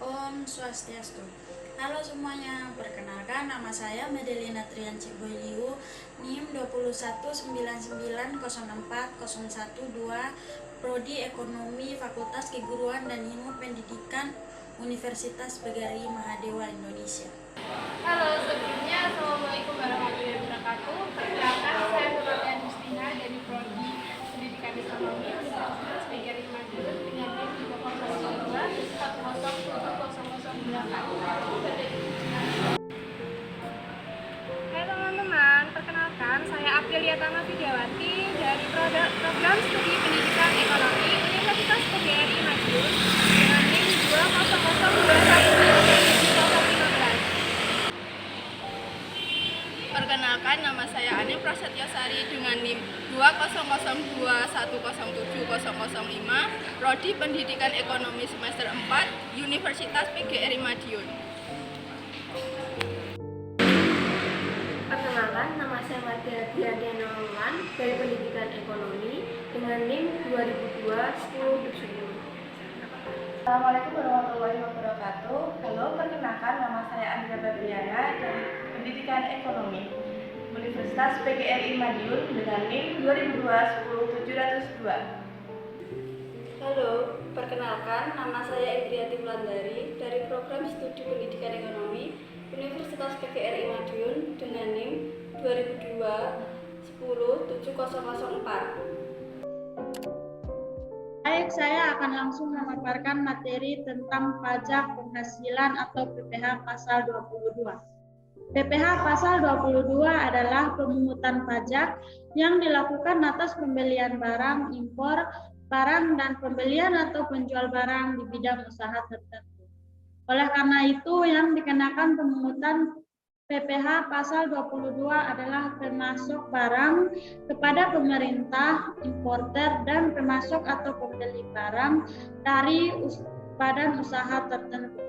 Om Swastiastu. Halo semuanya, perkenalkan nama saya Medelina Trianci Boyliu, NIM 21990404012, Prodi Ekonomi Fakultas Keguruan dan Ilmu Pendidikan Universitas PGRI Mahadewa Indonesia. Halo, sebelumnya Assalamualaikum warahmatullahi wabarakatuh. Perkenalkan, saya Nurul Justina dari Prodi Pendidikan Ekonomi Universitas PGRI Madiun dengan NIM 200210008. Hai teman-teman, perkenalkan saya Aprilia Tama Widiawati dari Program Studi Pendidikan Ekonomi Universitas PGRI Madiun dengan NIM 200210015. Perkenalkan, nama saya Ani Prasetyosari dengan NIM 20021070005, Prodi Pendidikan Ekonomi semester 4, Universitas PGRI Madiun. Perkenalkan, nama saya Martia Diana Roman dari Pendidikan Ekonomi dengan NIM 2002-1070. Assalamualaikum warahmatullahi wabarakatuh. Halo, perkenalkan nama saya Andrea Babriana dari Pendidikan Ekonomi Universitas PGRI Madiun dengan NIM 2002-10702. Halo, perkenalkan nama saya Indriati Wulandari dari Program Studi Pendidikan Ekonomi Universitas PGRI Madiun dengan NIM 2002-107004. Baik, saya akan langsung memaparkan materi tentang pajak penghasilan atau PPh pasal 22. PPh pasal 22 adalah pemungutan pajak yang dilakukan atas pembelian barang, impor barang, dan pembelian atau penjual barang di bidang usaha tertentu. Oleh karena itu, yang dikenakan pemungutan PPh pasal 22 adalah pemasok barang kepada pemerintah, importer, dan pemasok atau pembeli barang dari badan usaha tertentu.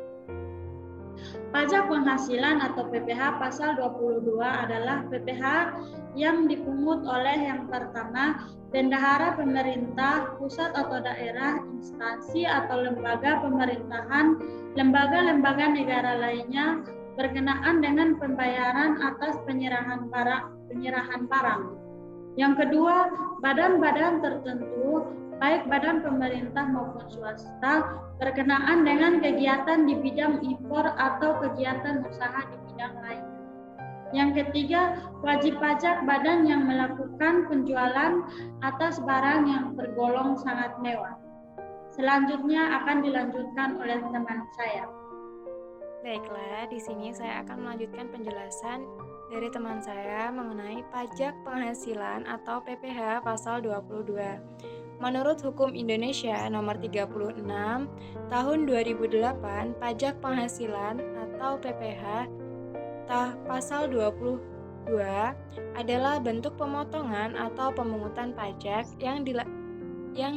Pajak penghasilan atau PPh pasal 22 adalah PPh yang dipungut oleh yang pertama, bendahara pemerintah, pusat atau daerah, instansi atau lembaga pemerintahan, lembaga-lembaga negara lainnya, berkenaan dengan pembayaran atas penyerahan barang. Yang kedua, badan-badan tertentu, baik badan pemerintah maupun swasta, berkenaan dengan kegiatan di bidang impor atau kegiatan usaha di bidang lain. Yang ketiga, wajib pajak badan yang melakukan penjualan atas barang yang tergolong sangat mewah. Selanjutnya akan dilanjutkan oleh teman saya. Baiklah, di sini saya akan melanjutkan penjelasan dari teman saya mengenai pajak penghasilan atau PPh pasal 22. Menurut Hukum Indonesia Nomor 36 Tahun 2008, pajak penghasilan atau PPh pasal 22 adalah bentuk pemotongan atau pemungutan pajak yang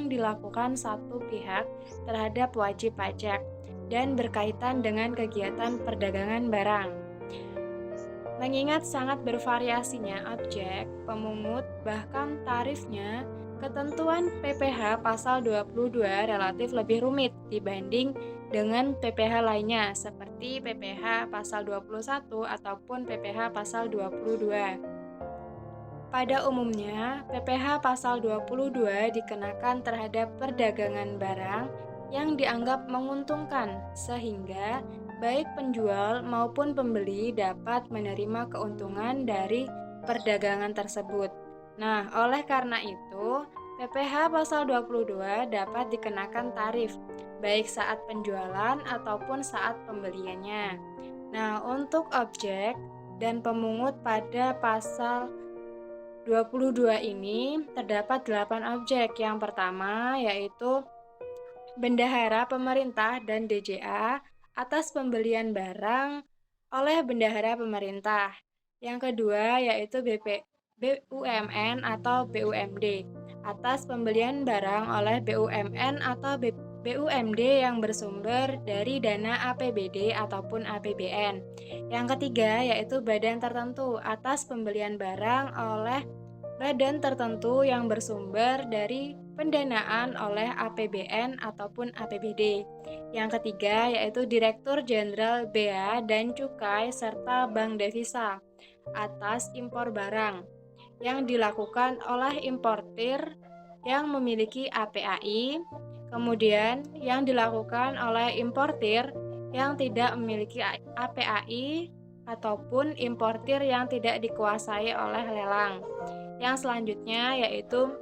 dilakukan satu pihak terhadap wajib pajak dan berkaitan dengan kegiatan perdagangan barang. Mengingat sangat bervariasinya objek pemungut bahkan tarifnya, ketentuan PPh pasal 22 relatif lebih rumit dibanding dengan PPh lainnya seperti PPh pasal 21 ataupun PPh pasal 22. Pada umumnya, PPh pasal 22 dikenakan terhadap perdagangan barang yang dianggap menguntungkan, sehingga baik penjual maupun pembeli dapat menerima keuntungan dari perdagangan tersebut. Nah, oleh karena itu, PPh pasal 22 dapat dikenakan tarif, baik saat penjualan ataupun saat pembeliannya. Nah, untuk objek dan pemungut pada pasal 22 ini terdapat 8 objek. Yang pertama yaitu bendahara pemerintah dan DJA atas pembelian barang oleh bendahara pemerintah. Yang kedua yaitu BUMN atau BUMD atas pembelian barang oleh BUMN atau BUMD yang bersumber dari dana APBD ataupun APBN. Yang ketiga yaitu badan tertentu atas pembelian barang oleh badan tertentu yang bersumber dari pendanaan oleh APBN ataupun APBD. Yang ketiga yaitu Direktur Jenderal Bea dan Cukai serta Bank Devisa atas impor barang yang dilakukan oleh importir yang memiliki APAI, kemudian yang dilakukan oleh importir yang tidak memiliki APAI ataupun importir yang tidak dikuasai oleh lelang. Yang selanjutnya yaitu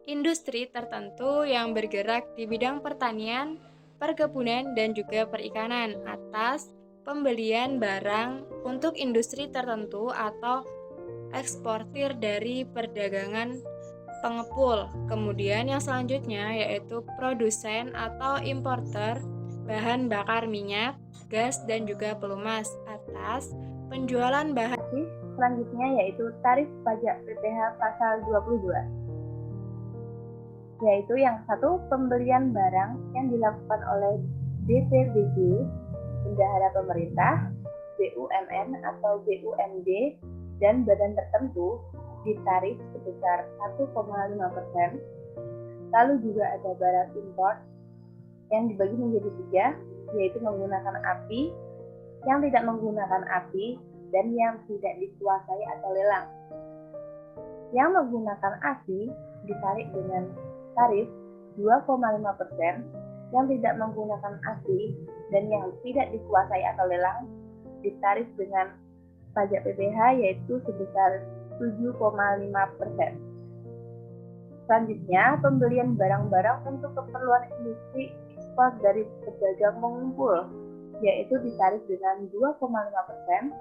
industri tertentu yang bergerak di bidang pertanian, perkebunan, dan juga perikanan atas pembelian barang untuk industri tertentu atau eksportir dari perdagangan pengepul. Kemudian yang selanjutnya yaitu produsen atau importer bahan bakar minyak, gas, dan juga pelumas atas penjualan bahan. Selanjutnya yaitu tarif pajak PPh pasal 22, yaitu yang satu pembelian barang yang dilakukan oleh BPBD, bendahara pemerintah, BUMN atau BUMD, dan badan tertentu ditarif sebesar 1,5%. Lalu juga ada barang impor yang dibagi menjadi 3, yaitu menggunakan API, yang tidak menggunakan API, dan yang tidak dikuasai atau lelang. Yang menggunakan API ditarik dengan tarif 2,5%, yang tidak menggunakan API dan yang tidak dikuasai atau lelang ditarif dengan pajak PPh yaitu sebesar 7,5%. Selanjutnya, pembelian barang-barang untuk keperluan industri ekspor dari pedagang pengumpul yaitu ditarif dengan 2,5%.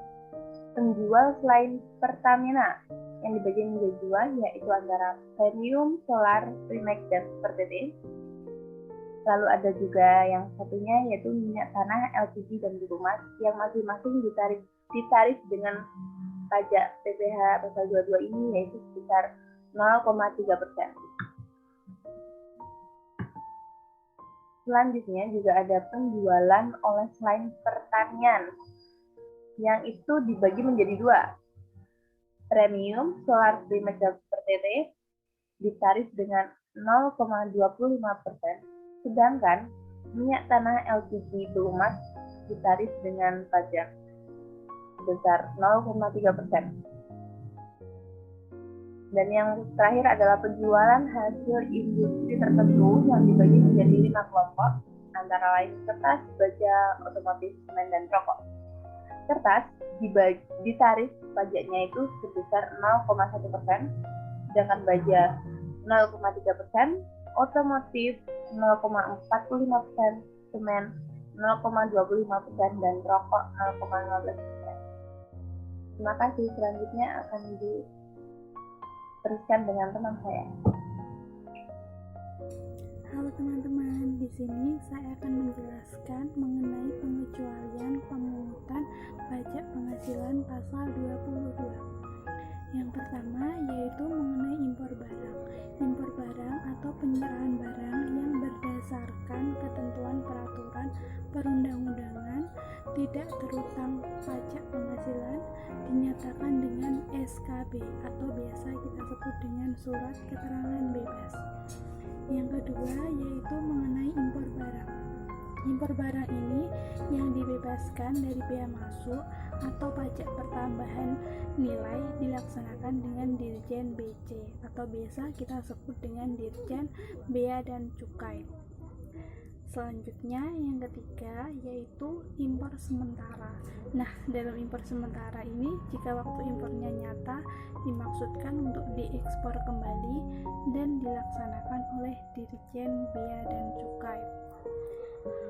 Penjual selain Pertamina yang dibagi menjadi 2 yaitu antara Premium, Solar, Primex, dan Super TT. Lalu ada juga yang satunya yaitu minyak tanah, LPG, dan biomas yang masing-masing ditarif dengan pajak PPh pasal 22 ini yaitu sebesar 0,3%. Selanjutnya juga ada penjualan oleh selain pertanian yang itu dibagi menjadi 2. Premium, Solar, Primex, dan Super TT ditarif dengan 0,25%, sedangkan minyak tanah, LPG, biomas ditarif dengan pajak sebesar 0,3%. Dan yang terakhir adalah penjualan hasil industri tertentu yang dibagi menjadi 5 kelompok, antara lain kertas, baja, otomotif, semen, dan rokok. Kertas ditarif pajaknya itu sebesar 0,1%, sedangkan baja 0,3%, otomotif 0,45%, semen 0,25%, dan rokok 0,15%. Terima kasih. Selanjutnya akan diteruskan dengan teman saya. Halo teman-teman, di sini saya akan menjelaskan mengenai pengecualian pemungutan pajak penghasilan pasal 22. Yang pertama yaitu mengenai impor barang. Impor barang atau penyerahan barang yang berdasarkan ketentuan peraturan perundang-undangan tidak terutang pajak penghasilan dinyatakan dengan SKB atau biasa kita sebut dengan surat keterangan bebas. Yang kedua yaitu mengenai impor barang. Impor barang ini yang dibebaskan dari bea masuk atau pajak pertambahan nilai dilaksanakan dengan Dirjen BC atau biasa kita sebut dengan Dirjen Bea dan Cukai. Selanjutnya yang ketiga yaitu impor sementara. Nah, dalam impor sementara ini jika waktu impornya nyata dimaksudkan untuk diekspor kembali dan dilaksanakan oleh Dirjen Bea dan Cukai.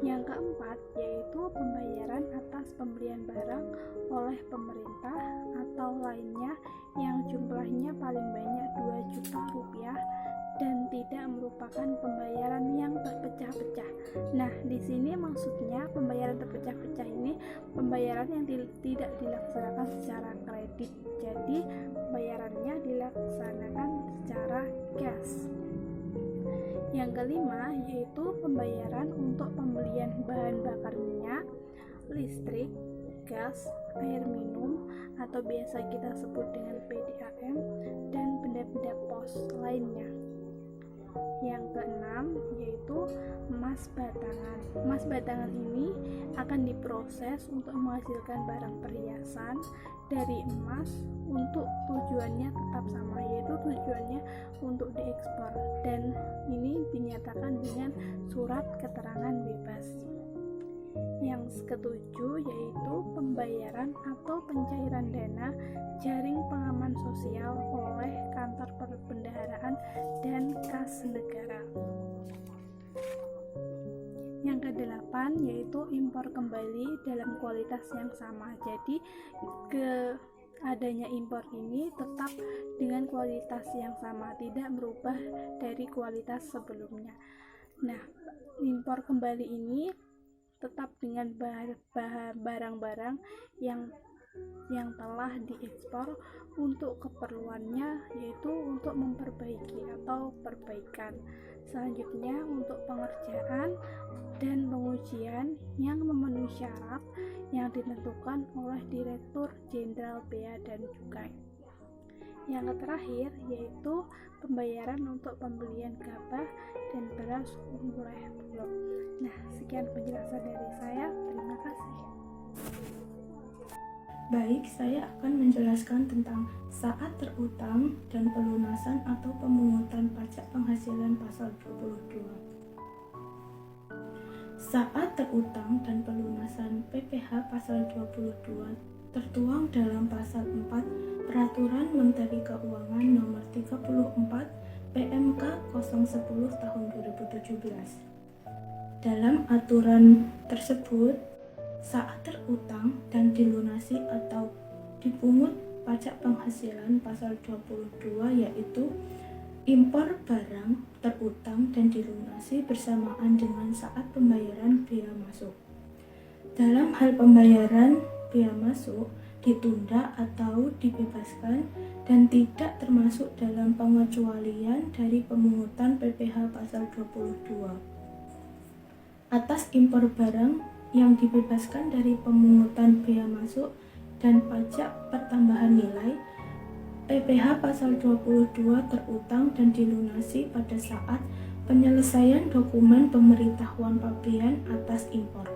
Yang keempat yaitu pembayaran atas pembelian barang oleh pemerintah atau lainnya yang jumlahnya paling banyak 2 juta rupiah dan tidak merupakan pembayaran yang terpecah-pecah. Nah, di sini maksudnya pembayaran terpecah-pecah ini pembayaran yang tidak dilaksanakan secara kredit. Jadi, pembayarannya dilaksanakan secara cash. Yang kelima yaitu pembayaran untuk pembelian bahan bakar minyak, listrik, gas, air minum atau biasa kita sebut dengan PDAM dan benda-benda pos lainnya. Yang keenam yaitu emas batangan. Emas batangan ini akan diproses untuk menghasilkan barang perhiasan dari emas untuk tujuannya tetap sama, yaitu tujuannya untuk diekspor, dan ini dinyatakan dengan surat keterangan bebas. Yang ketujuh yaitu pembayaran atau pencairan dana jaring pengaman sosial oleh kantor perbendaharaan dan kas negara. Yang kedelapan yaitu impor kembali dalam kualitas yang sama. Jadi adanya impor ini tetap dengan kualitas yang sama, tidak berubah dari kualitas sebelumnya. Nah, impor kembali ini tetap dengan barang-barang yang telah diekspor untuk keperluannya, yaitu untuk memperbaiki atau perbaikan. Selanjutnya untuk pengerjaan dan pengujian yang memenuhi syarat yang ditentukan oleh Direktur Jenderal Bea dan Cukai. Yang terakhir yaitu pembayaran untuk pembelian gabah dan beras oleh Bulog. Nah, sekian penjelasan dari saya. Terima kasih. Baik, saya akan menjelaskan tentang saat terutang dan pelunasan atau pemungutan pajak penghasilan pasal 22. Saat terutang dan pelunasan PPh pasal 22 tertuang dalam pasal 4 Peraturan Menteri Keuangan Nomor 34 PMK 010 tahun 2017. Dalam aturan tersebut, saat terutang dan dilunasi atau dipungut pajak penghasilan pasal 22 yaitu impor barang terutang dan dilunasi bersamaan dengan saat pembayaran bea masuk. Dalam hal pembayaran bea masuk ditunda atau dibebaskan dan tidak termasuk dalam pengecualian dari pemungutan PPh pasal 22. Atas impor barang yang dibebaskan dari pemungutan bea masuk dan pajak pertambahan nilai, PPh pasal 22 terutang dan dilunasi pada saat penyelesaian dokumen pemberitahuan pabean atas impor.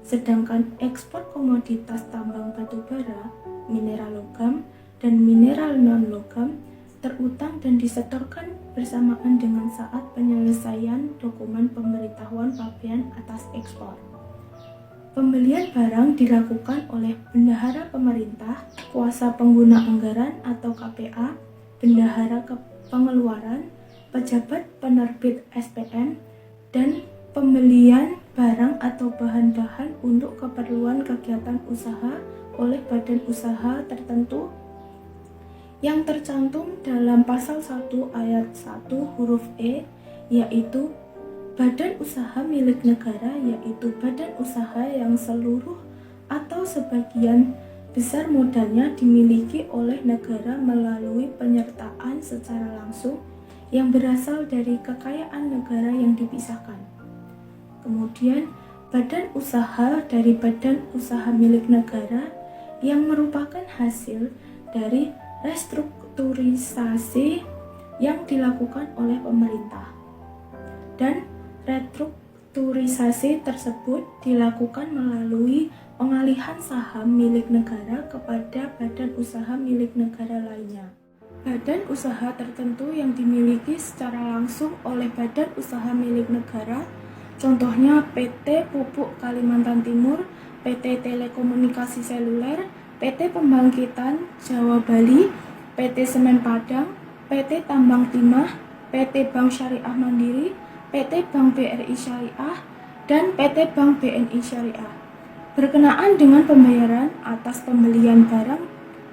Sedangkan ekspor komoditas tambang batu bara, mineral logam, dan mineral non-logam terutang dan disetorkan bersamaan dengan saat penyelesaian dokumen pemberitahuan pabean atas ekspor. Pembelian barang dilakukan oleh bendahara pemerintah, kuasa pengguna anggaran atau KPA, bendahara pengeluaran, pejabat penerbit SPM, dan pembelian barang atau bahan-bahan untuk keperluan kegiatan usaha oleh badan usaha tertentu yang tercantum dalam pasal 1 ayat 1 huruf E, yaitu badan usaha milik negara, yaitu badan usaha yang seluruh atau sebagian besar modalnya dimiliki oleh negara melalui penyertaan secara langsung yang berasal dari kekayaan negara yang dipisahkan. Kemudian, badan usaha dari badan usaha milik negara yang merupakan hasil dari restrukturisasi yang dilakukan oleh pemerintah. Dan restrukturisasi tersebut dilakukan melalui pengalihan saham milik negara kepada badan usaha milik negara lainnya. Badan usaha tertentu yang dimiliki secara langsung oleh badan usaha milik negara, contohnya PT Pupuk Kalimantan Timur, PT Telekomunikasi Seluler, PT Pembangkitan Jawa Bali, PT Semen Padang, PT Tambang Timah, PT Bank Syariah Mandiri, PT Bank BRI Syariah, dan PT Bank BNI Syariah berkenaan dengan pembayaran atas pembelian barang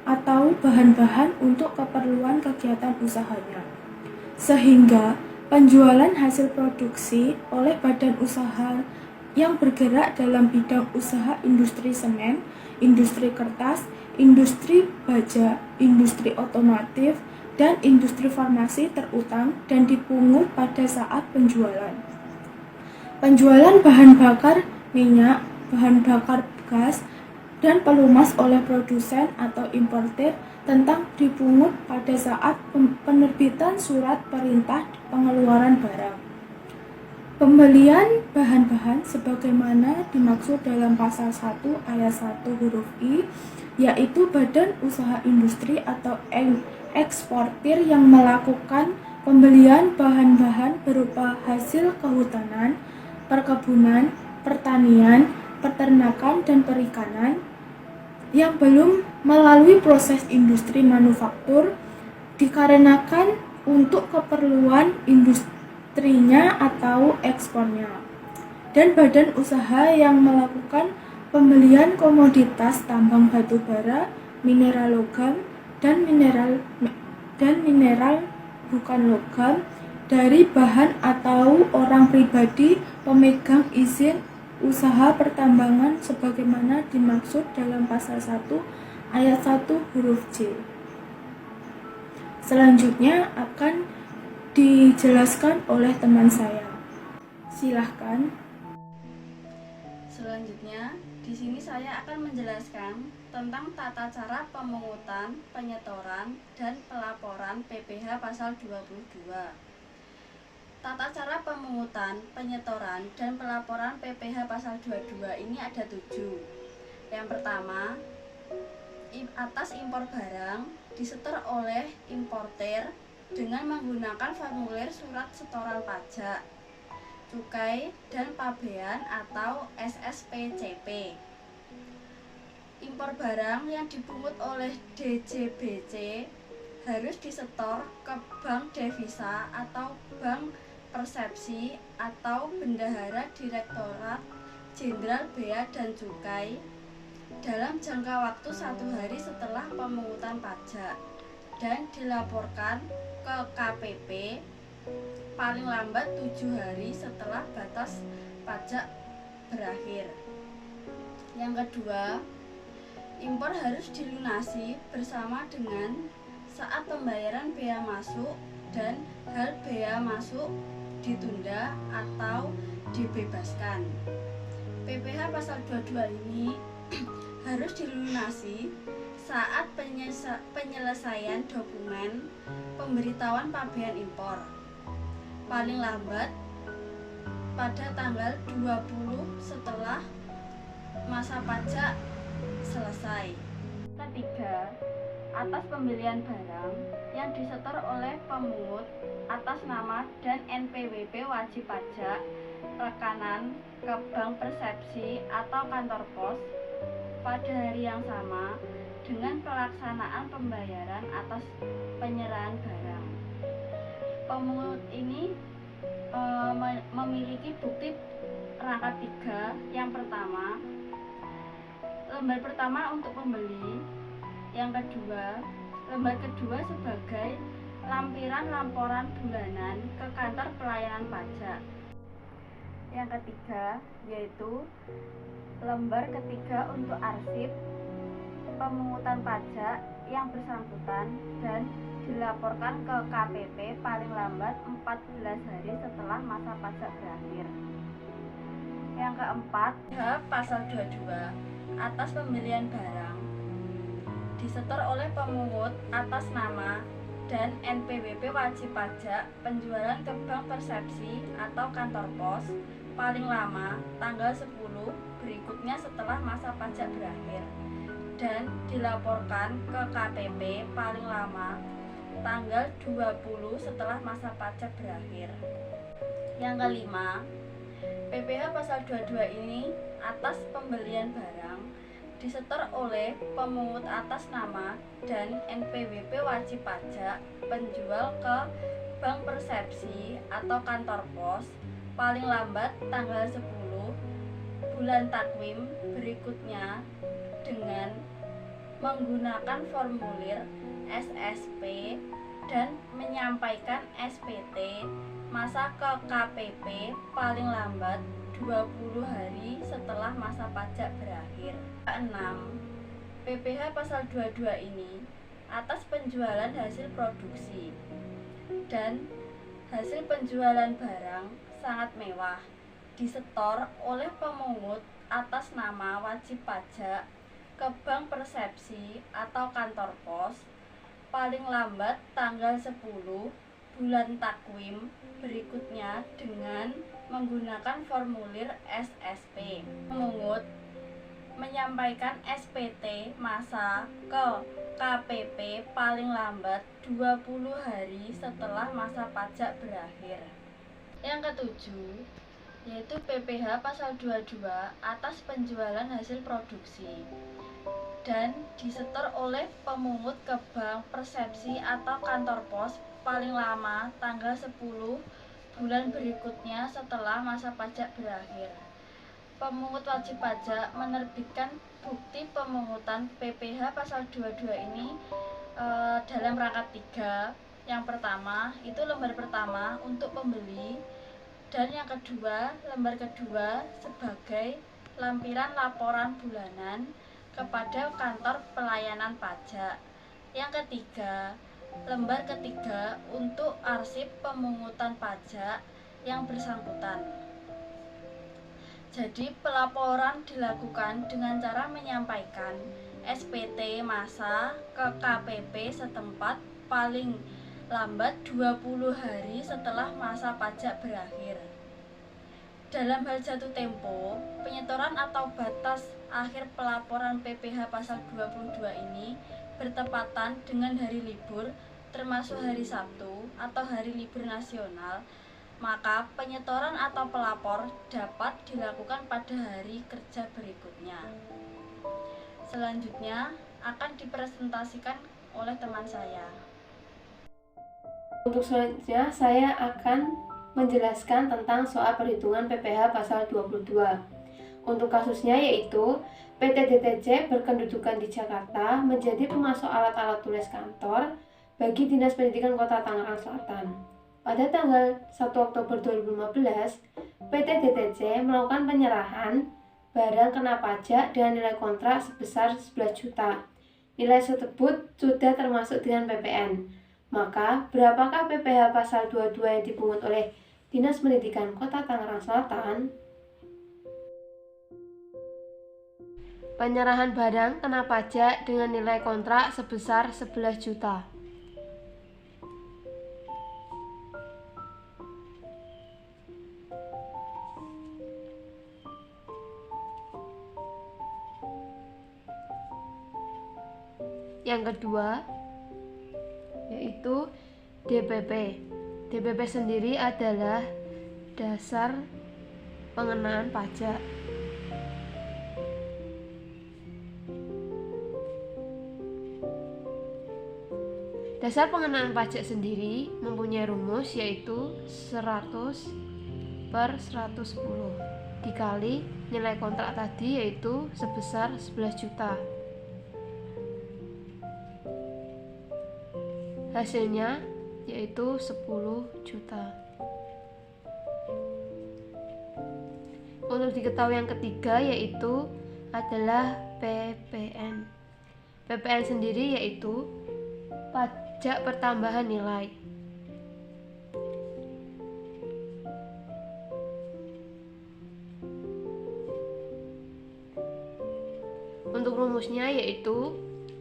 atau bahan-bahan untuk keperluan kegiatan usahanya, sehingga penjualan hasil produksi oleh badan usaha yang bergerak dalam bidang usaha industri semen, industri kertas, industri baja, industri otomotif, dan industri farmasi terutang dan dipungut pada saat penjualan. Penjualan bahan bakar minyak, bahan bakar gas, dan pelumas oleh produsen atau importir tentang dipungut pada saat penerbitan surat perintah pengeluaran barang. Pembelian bahan-bahan sebagaimana dimaksud dalam pasal 1 ayat 1 huruf I, yaitu badan usaha industri atau eksportir yang melakukan pembelian bahan-bahan berupa hasil kehutanan, perkebunan, pertanian, peternakan, dan perikanan yang belum melalui proses industri manufaktur dikarenakan untuk keperluan industrinya atau ekspornya, dan badan usaha yang melakukan pembelian komoditas tambang batu bara, mineral logam, dan mineral bukan logam dari bahan atau orang pribadi pemegang izin usaha pertambangan sebagaimana dimaksud dalam pasal 1 ayat 1 huruf J. Selanjutnya akan dijelaskan oleh teman saya. Silahkan. Selanjutnya, di sini saya akan menjelaskan tentang tata cara pemungutan, penyetoran, dan pelaporan PPh pasal 22. Tata cara pemungutan, penyetoran, dan pelaporan PPh pasal 22 ini ada 7. Yang pertama, atas impor barang disetor oleh importer dengan menggunakan formulir surat setoran pajak, cukai, dan pabean atau SSPCP. Impor barang yang dipungut oleh DJBC harus disetor ke Bank Devisa atau Bank Persepsi atau Bendahara Direktorat Jenderal Bea dan Cukai dalam jangka waktu 1 hari setelah pemungutan pajak dan dilaporkan ke KPP paling lambat 7 hari setelah batas pajak berakhir. Yang kedua, impor harus dilunasi bersama dengan saat pembayaran bea masuk dan hal bea masuk ditunda atau dibebaskan. PPh pasal 22 ini harus dilunasi saat penyelesaian dokumen pemberitahuan pabean impor paling lambat pada tanggal 20 setelah masa pajak selesai. Ketiga, atas pembelian barang yang disetor oleh pemungut atas nama dan NPWP wajib pajak rekanan ke Bank Persepsi atau kantor pos pada hari yang sama dengan pelaksanaan pembayaran atas penyerahan barang. Pemungut ini memiliki bukti rangka 3. Yang pertama, lembar pertama untuk pembeli. Yang kedua, lembar kedua sebagai lampiran laporan bulanan ke kantor pelayanan pajak. Yang ketiga, yaitu lembar ketiga untuk arsip pemungutan pajak yang bersangkutan dan dilaporkan ke KPP paling lambat 14 hari setelah masa pajak berakhir. Yang keempat, pasal 22 atas pembelian barang disetor oleh pemungut atas nama dan NPWP wajib pajak penjualan ke Bank Persepsi atau kantor pos paling lama tanggal 10 berikutnya setelah masa pajak berakhir dan dilaporkan ke KPP paling lama tanggal 20 setelah masa pajak berakhir. Yang kelima, PPh pasal 22 ini atas pembelian barang disetor oleh pemungut atas nama dan NPWP wajib pajak penjual ke Bank Persepsi atau kantor pos paling lambat tanggal 10 bulan takwim berikutnya dengan menggunakan formulir SSP dan menyampaikan SPT masa ke KPP paling lambat 20 hari setelah masa pajak berakhir. 6. PPh pasal 22 ini atas penjualan hasil produksi dan hasil penjualan barang sangat mewah disetor oleh pemungut atas nama wajib pajak ke bank persepsi atau kantor pos paling lambat tanggal 10 bulan takwim berikutnya dengan menggunakan formulir SSP. Pemungut menyampaikan SPT masa ke KPP paling lambat 20 hari setelah masa pajak berakhir. Yang ketujuh, yaitu PPh pasal 22 atas penjualan hasil produksi dan disetor oleh pemungut ke bank persepsi atau kantor pos paling lama tanggal 10 bulan berikutnya setelah masa pajak berakhir. Pemungut wajib pajak menerbitkan bukti pemungutan PPh pasal 22 ini dalam rangka 3. Yang pertama itu lembar pertama untuk pembeli, dan yang kedua lembar kedua sebagai lampiran laporan bulanan kepada kantor pelayanan pajak. Yang ketiga, lembar ketiga untuk arsip pemungutan pajak yang bersangkutan. Jadi pelaporan dilakukan dengan cara menyampaikan SPT masa ke KPP setempat paling lambat 20 hari setelah masa pajak berakhir. Dalam hal jatuh tempo, penyetoran atau batas akhir pelaporan PPh pasal 22 ini bertepatan dengan hari libur termasuk hari Sabtu atau hari libur nasional, maka penyetoran atau pelapor dapat dilakukan pada hari kerja berikutnya. Selanjutnya akan dipresentasikan oleh teman saya. Untuk selanjutnya saya akan menjelaskan tentang soal perhitungan PPh pasal 22. Untuk kasusnya yaitu PT DTC berkedudukan di Jakarta menjadi pemasok alat-alat tulis kantor bagi Dinas Pendidikan Kota Tangerang Selatan. Pada tanggal 1 Oktober 2015, PT DTC melakukan penyerahan barang kena pajak dengan nilai kontrak sebesar 11 juta. Nilai tersebut sudah termasuk dengan PPN. Maka, berapakah PPh pasal 22 yang dipungut oleh Dinas Pendidikan Kota Tangerang Selatan? Penyerahan barang kena pajak dengan nilai kontrak sebesar 11 juta. Yang kedua yaitu DPP. DPP sendiri adalah dasar pengenaan pajak. Dasar pengenaan pajak sendiri mempunyai rumus yaitu 100/110 dikali nilai kontrak tadi yaitu sebesar 11 juta. Hasilnya yaitu 10 juta. Untuk diketahui yang ketiga yaitu adalah PPN. PPN sendiri yaitu pajak pertambahan nilai. Untuk rumusnya yaitu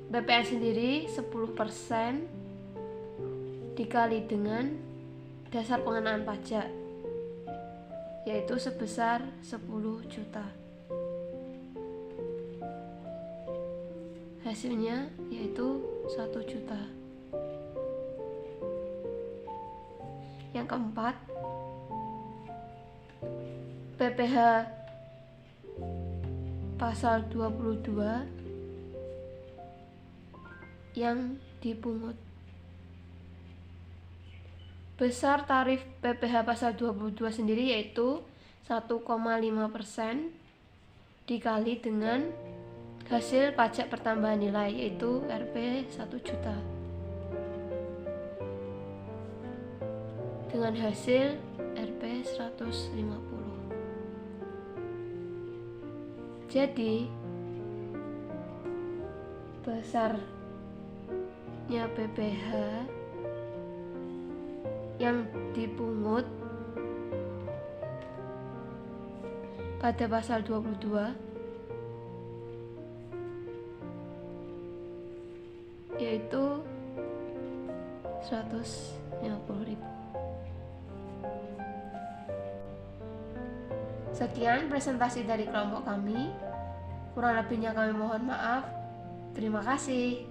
PPN sendiri 10% dikali dengan dasar pengenaan pajak yaitu sebesar 10 juta. Hasilnya yaitu 1 juta. Yang keempat, PPh pasal 22 yang dipungut. Besar tarif PPh pasal 22 sendiri yaitu 1,5% dikali dengan hasil pajak pertambahan nilai, yaitu Rp 1 juta, dengan hasil Rp 150. Jadi besarnya PPh yang dipungut pada pasal 22 yaitu 150.000. Sekian presentasi dari kelompok kami. Kurang lebihnya kami mohon maaf. Terima kasih.